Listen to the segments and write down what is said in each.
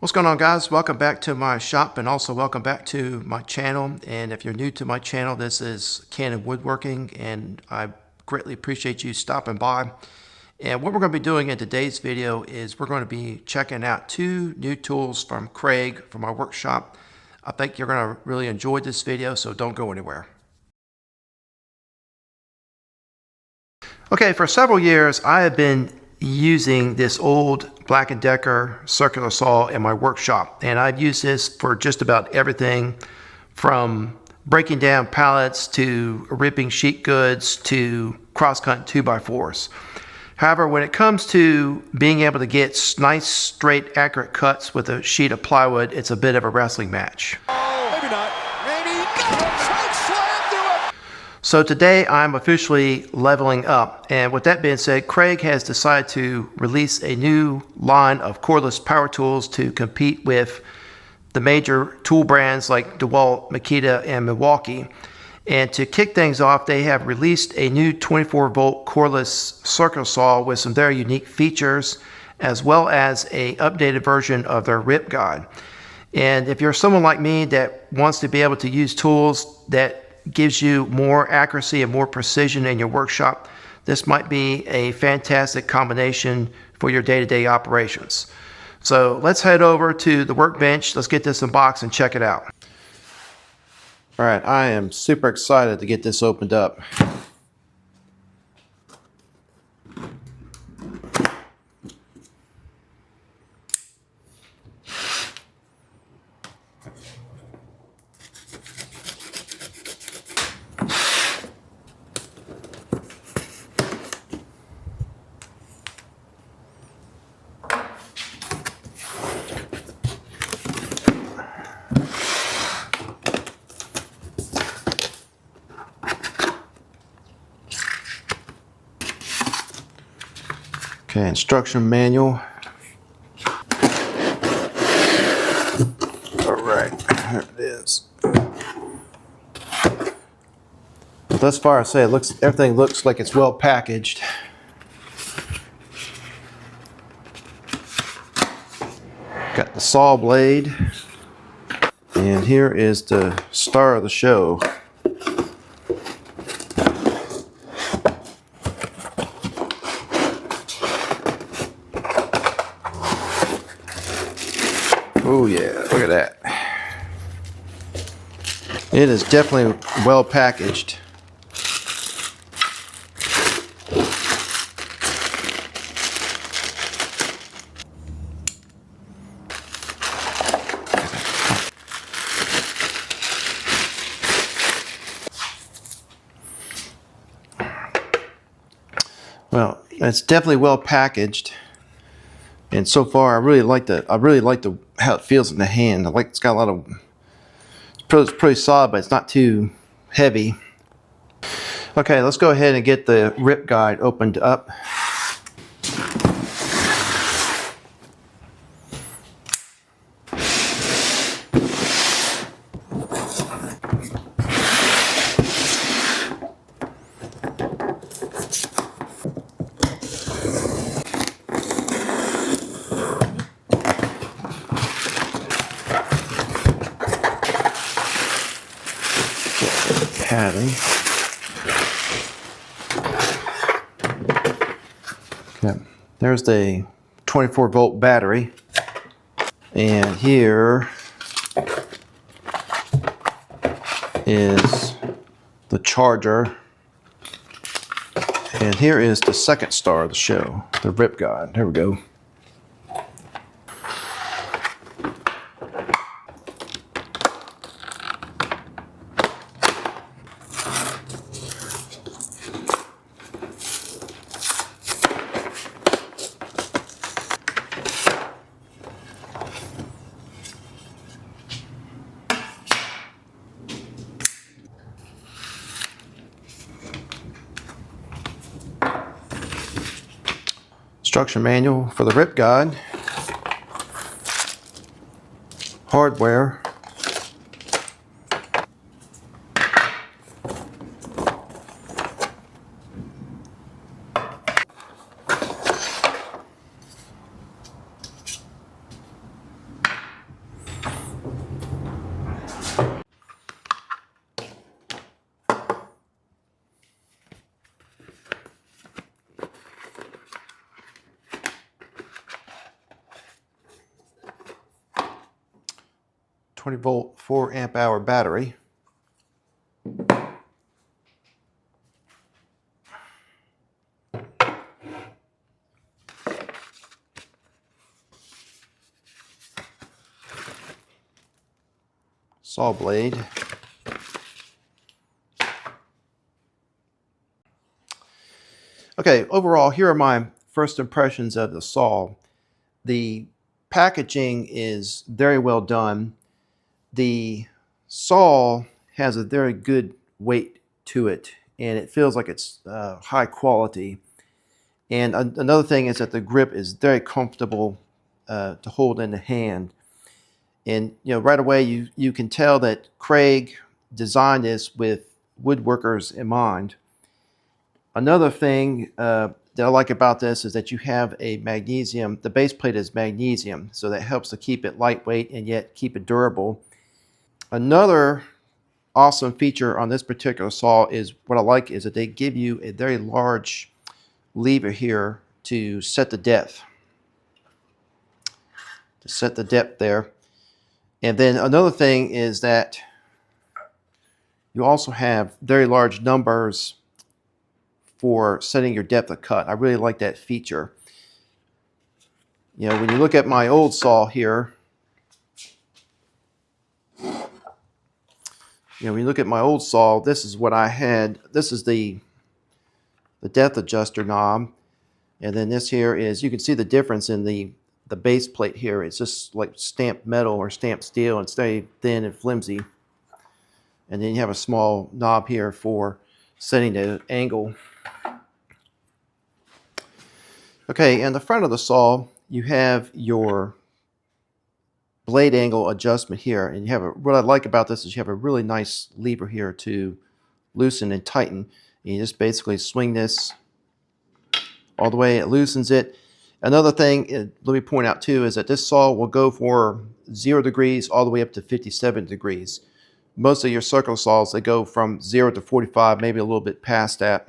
What's going on, guys? Welcome back to my shop and also welcome back to my channel. And if you're new to my channel, this is Ken Woodworking, and I greatly appreciate you stopping by. And what we're going to be doing in today's video is we're going to be checking out two new tools from Kreg from our workshop. I think you're going to really enjoy this video, so don't go anywhere. Okay, for several years I have been using this old Black & Decker circular saw in my workshop, and I've used this for just about everything from breaking down pallets to ripping sheet goods to cross-cutting 2x4s. However, when it comes to being able to get nice, straight, accurate cuts with a sheet of plywood, it's a bit of a wrestling match. Maybe not. Maybe not. Slam to it. So today I'm officially leveling up, and with that being said, Kreg has decided to release a new line of cordless power tools to compete with the major tool brands like DeWalt, Makita, and Milwaukee. And to kick things off, they have released a new 24-volt cordless circular saw with some very unique features, as well as an updated version of their rip guide. And if you're someone like me that wants to be able to use tools that gives you more accuracy and more precision in your workshop, this might be a fantastic combination for your day-to-day operations. So let's head over to the workbench. Let's get this unboxed and check it out. All right, I am super excited to get this opened up. Okay, instruction manual. All right, there it is. Thus far, I say everything looks like it's well packaged. Got the saw blade, and here is the star of the show. Oh yeah, look at that. It is definitely well packaged. Well, it's definitely well packaged. And so far, I really like how it feels in the hand. It's got a lot of, it's pretty solid, but it's not too heavy. Okay, let's go ahead and get the rip guide opened up. Padding. Okay, there's the 24-volt battery, and here is the charger, and here is the second star of the show, the rip guide. There we go. Instruction manual for the rip guide, hardware, 20-volt 4 amp-hour battery. Saw blade. Okay, overall, here are my first impressions of the saw. The packaging is very well done. The saw has a very good weight to it, and it feels like it's high quality. And another thing is that the grip is very comfortable to hold in the hand. And right away you can tell that Kreg designed this with woodworkers in mind. Another thing that I like about this is that you have a magnesium, the base plate is magnesium, so that helps to keep it lightweight and yet keep it durable. Another awesome feature on this particular saw is what I like is that they give you a very large lever here to set the depth. To set the depth there. And then another thing is that you also have very large numbers for setting your depth of cut. I really like that feature. When you look at my old saw here, when you look at my old saw, this is what I had. This is the depth adjuster knob. And then this here is, you can see the difference in the base plate here. It's just like stamped metal or stamped steel. It's very thin and flimsy. And then you have a small knob here for setting the angle. Okay, in the front of the saw, you have your blade angle adjustment here. And you have what I like about this is you have a really nice lever here to loosen and tighten. And you just basically swing this all the way, it loosens it. Another thing, let me point out too, is that this saw will go for 0 degrees all the way up to 57 degrees. Most of your circular saws, they go from 0 to 45, maybe a little bit past that.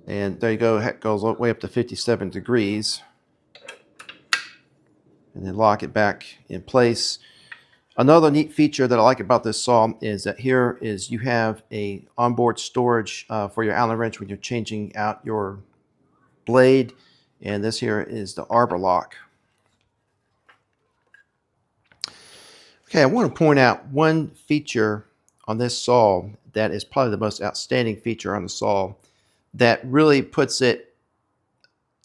And there you go, it goes all the way up to 57 degrees. And then lock it back in place. Another neat feature that I like about this saw is that here is you have a onboard storage for your Allen wrench when you're changing out your blade. And this here is the arbor lock. Okay, I want to point out one feature on this saw that is probably the most outstanding feature on the saw that really puts it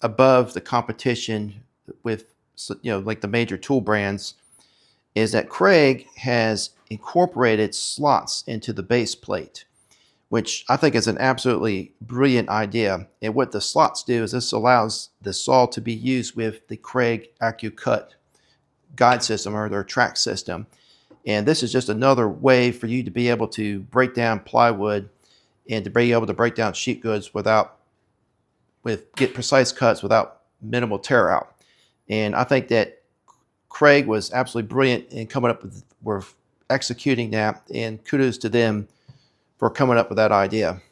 above the competition with, like the major tool brands, is that Kreg has incorporated slots into the base plate, which I think is an absolutely brilliant idea. And what the slots do is this allows the saw to be used with the Kreg AccuCut guide system or their track system. And this is just another way for you to be able to break down plywood and to be able to break down sheet goods get precise cuts without minimal tear out. And I think that Kreg was absolutely brilliant in coming up with executing that, and kudos to them for coming up with that idea.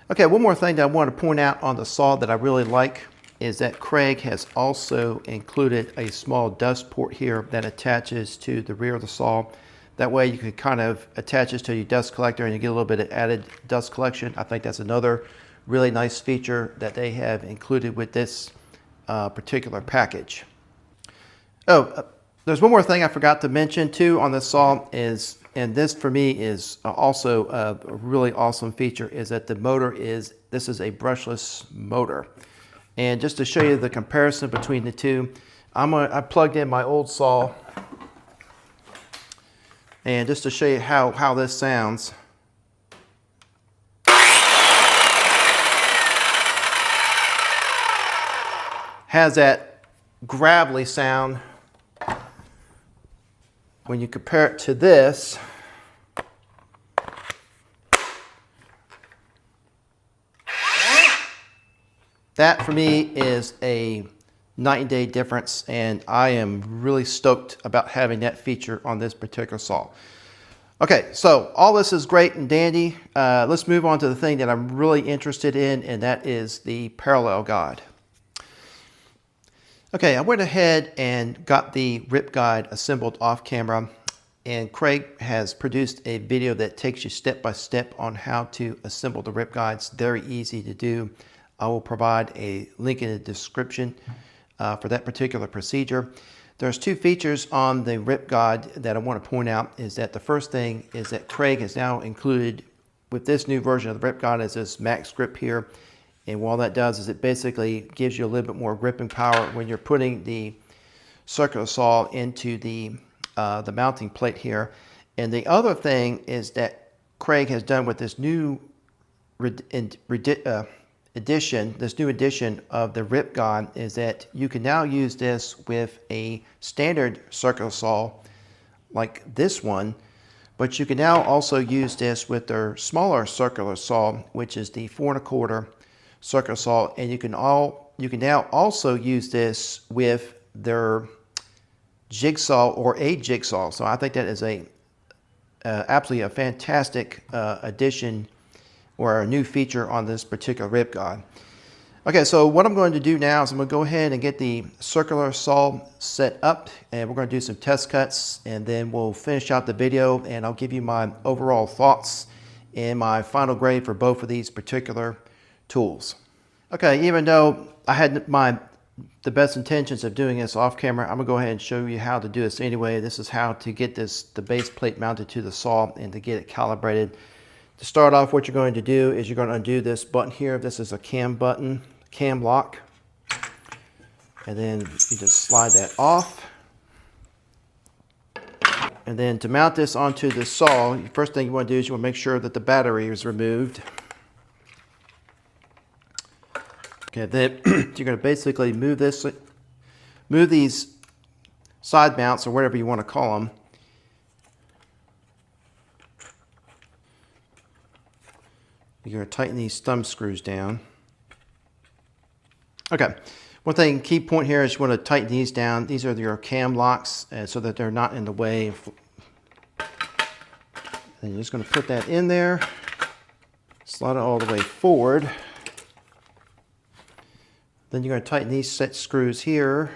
Okay, one more thing that I want to point out on the saw that I really like is that Kreg has also included a small dust port here that attaches to the rear of the saw. That way you can kind of attach this to your dust collector and you get a little bit of added dust collection. I think that's another really nice feature that they have included with this particular package. Oh, there's one more thing I forgot to mention too on this saw is, and this for me is also a really awesome feature, is that the motor this is a brushless motor. And just to show you the comparison between the two, I plugged in my old saw, and just to show you how this sounds. Has that gravelly sound. When you compare it to this, that for me is a night and day difference, and I am really stoked about having that feature on this particular saw. Okay, so all this is great and dandy. Let's move on to the thing that I'm really interested in, and that is the parallel guide. Okay, I went ahead and got the rip guide assembled off camera, and Kreg has produced a video that takes you step by step on how to assemble the rip guide. It's very easy to do. I will provide a link in the description for that particular procedure. There's two features on the rip guide that I want to point out. Is that the first thing is that Kreg has now included with this new version of the rip guide is this max grip here. And what that does is it basically gives you a little bit more gripping power when you're putting the circular saw into the mounting plate here. And the other thing is that Kreg has done with this new edition of the rip guide is that you can now use this with a standard circular saw like this one, but you can now also use this with their smaller circular saw, which is the 4 1/4 circular saw, and you can now also use this with their jigsaw or a jigsaw. So I think that is absolutely a fantastic addition or a new feature on this particular rip guide. Okay, so what I'm going to do now is I'm going to go ahead and get the circular saw set up, and we're going to do some test cuts, and then we'll finish out the video, and I'll give you my overall thoughts and my final grade for both of these particular tools. Okay, even though I had the best intentions of doing this off camera, I'm gonna go ahead and show you how to do this anyway. This is how to get the base plate mounted to the saw and to get it calibrated. To start off, what you're going to do is you're going to undo this button here. This is a cam button, cam lock. And then you just slide that off. And then to mount this onto the saw, the first thing you want to do is you want to make sure that the battery is removed. Okay, then you're going to basically move these side mounts or whatever you want to call them. You're going to tighten these thumb screws down. Okay, one thing, key point here is you want to tighten these down. These are your cam locks so that they're not in the way. And you're just going to put that in there, slide it all the way forward. Then you're going to tighten these set screws here.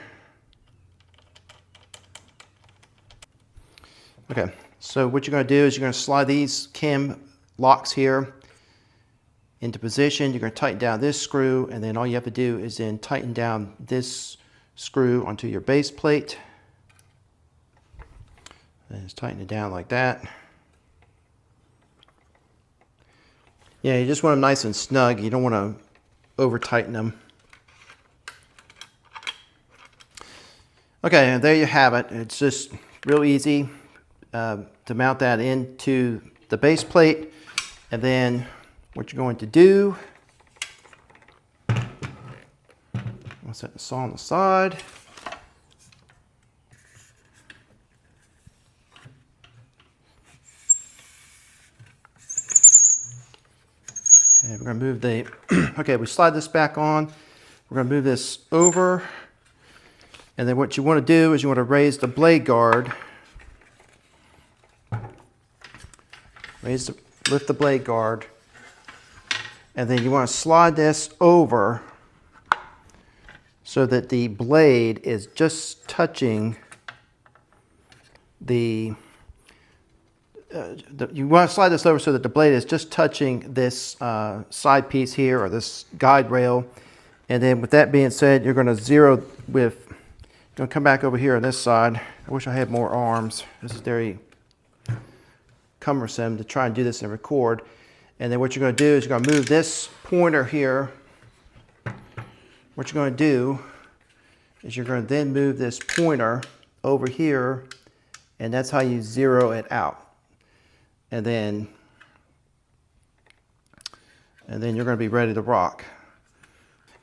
Okay, so what you're going to do is you're going to slide these cam locks here into position. You're going to tighten down this screw, and then all you have to do is then tighten down this screw onto your base plate. And just tighten it down like that. Yeah, you just want them nice and snug. You don't want to over tighten them. Okay, and there you have it. It's just real easy to mount that into the base plate. And then what you're going to do, I'll set the saw on the side. Okay, we're going to move the, okay, we slide this back on. We're going to move this over. And then what you want to do is you want to raise the blade guard. Lift the blade guard. And then you want to slide this over so that the blade is just touching you want to slide this over so that the blade is just touching this side piece here, or this guide rail. And then with that being said, you're going to zero with, going to come back over here on this side. I wish I had more arms. This is very cumbersome to try and do this and record. And then what you're going to do is you're going to move this pointer here. What you're going to do is you're going to then move this pointer over here, and that's how you zero it out. And then you're going to be ready to rock.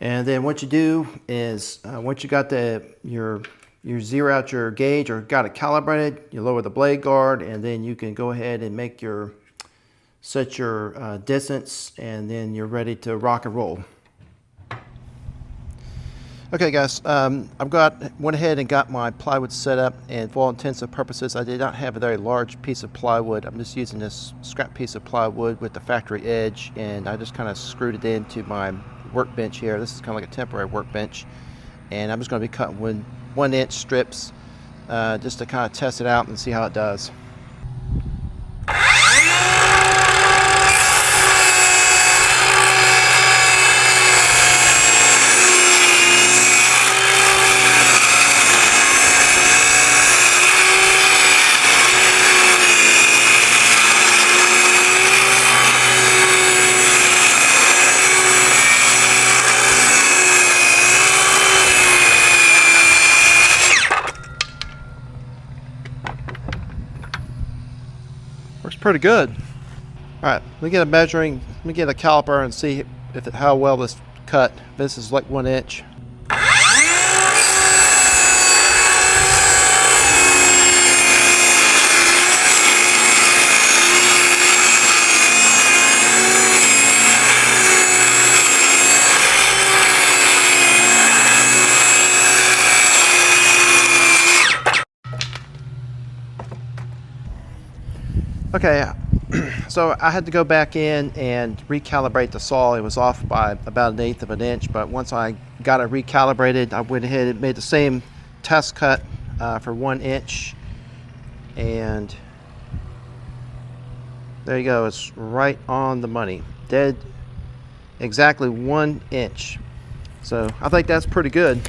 And then what you do is once you got you zero out your gauge or got it calibrated, you lower the blade guard, and then you can go ahead and set your distance, and then you're ready to rock and roll. Okay guys, went ahead and got my plywood set up, and for all intents and purposes I did not have a very large piece of plywood. I'm just using this scrap piece of plywood with the factory edge, and I just kind of screwed it into my workbench here. This is kind of like a temporary workbench. and I'm just going to be cutting 1-inch strips just to kind of test it out and see how it does. Works pretty good. All right, let me get a caliper and see how well this cut. This is like 1 inch. Okay, so I had to go back in and recalibrate the saw. It was off by about 1/8 of an inch, but once I got it recalibrated, I went ahead and made the same test cut for 1 inch, and there you go. It's right on the money, dead exactly 1 inch. So I think that's pretty good.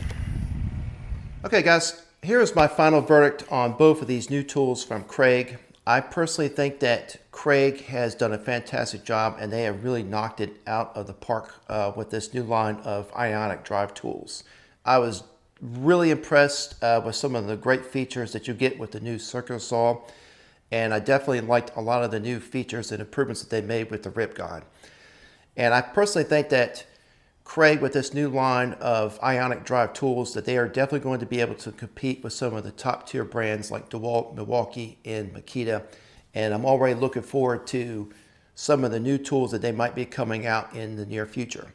Okay guys, here's my final verdict on both of these new tools from Kreg. I personally think that Kreg has done a fantastic job, and they have really knocked it out of the park with this new line of Ionic Drive tools. I was really impressed with some of the great features that you get with the new circular saw, and I definitely liked a lot of the new features and improvements that they made with the Rip-Cut. And I personally think that Kreg, with this new line of Ionic Drive tools, that they are definitely going to be able to compete with some of the top tier brands like DeWalt, Milwaukee, and Makita. And I'm already looking forward to some of the new tools that they might be coming out in the near future.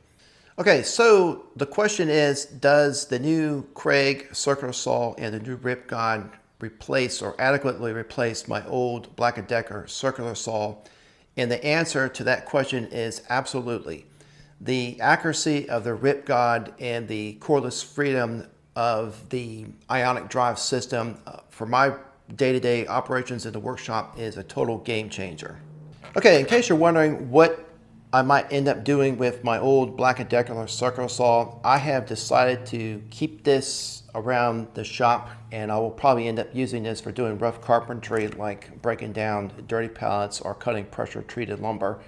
Okay, so the question is, does the new Kreg circular saw and the new Rip-Cut replace or adequately replace my old Black & Decker circular saw? And the answer to that question is absolutely. The accuracy of the Rip-Cut and the cordless freedom of the Ionic Drive system for my day-to-day operations in the workshop is a total game changer. Okay, in case you're wondering what I might end up doing with my old Black & Decker circular saw, I have decided to keep this around the shop, and I will probably end up using this for doing rough carpentry like breaking down dirty pallets or cutting pressure treated lumber.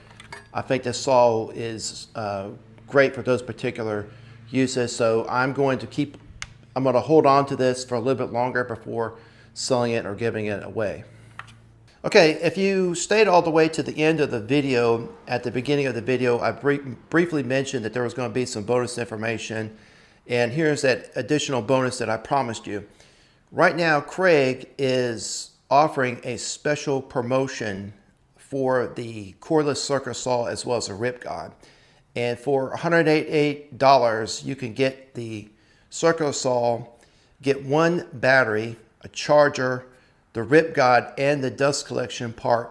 I think this saw is great for those particular uses, so I'm going to hold on to this for a little bit longer before selling it or giving it away. Okay, if you stayed all the way to the end of the video, at the beginning of the video, I briefly mentioned that there was going to be some bonus information, and here's that additional bonus that I promised you. Right now, Kreg is offering a special promotion for the cordless circular saw as well as a Rip-Cut. And for $188, you can get the circular saw, get 1 battery, a charger, the Rip-Cut, and the dust collection port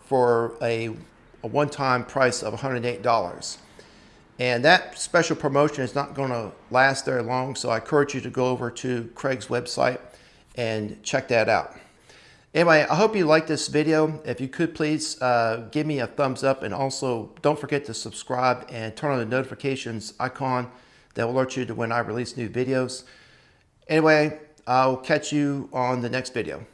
for a one-time price of $108. And that special promotion is not going to last very long, so I encourage you to go over to Kreg's website and check that out. Anyway, I hope you liked this video. If you could, please give me a thumbs up, and also don't forget to subscribe and turn on the notifications icon that will alert you to when I release new videos. Anyway, I'll catch you on the next video.